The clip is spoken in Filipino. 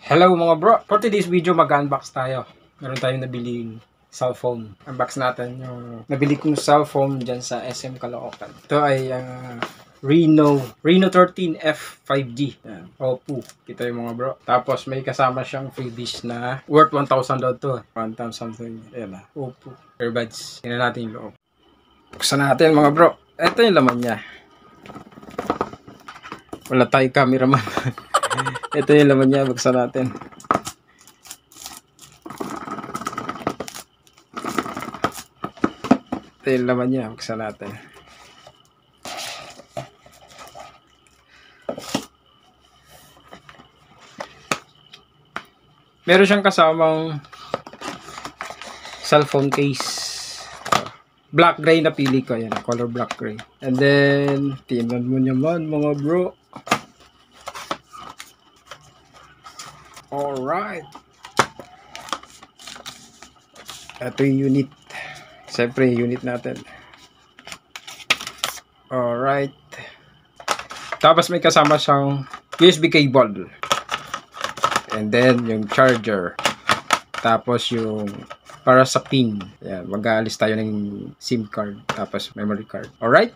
Hello mga bro! For today's video mag-unbox tayo. Meron tayong nabiling cellphone. Unbox natin yung nabili kong cellphone dyan sa SM Caloocan. Ito ay Reno 13F 5G. Yan. Oppo. Kita yung mga bro. Tapos may kasama siyang freebies na worth 1,000 daw to. 1,000 something. Ayan na. Oppo. Earbuds. Tingnan natin yung loob. Buksan natin mga bro. Ito yung laman niya. Wala tayong cameraman. Ito yung laman niya, buksan natin. Ito yung laman niya, buksan natin. Meron siyang kasamang cellphone case. Black gray na pili ko. Ayan, color black gray. And then, tingnan mo naman mga bro. Alright. Ito yung unit. Siyempre, unit natin. Alright. Tapos may kasama siyang USB cable. And then, yung charger. Tapos yung para sa pin. Yan, mag-aalis tayo ng SIM card. Tapos memory card. Alright.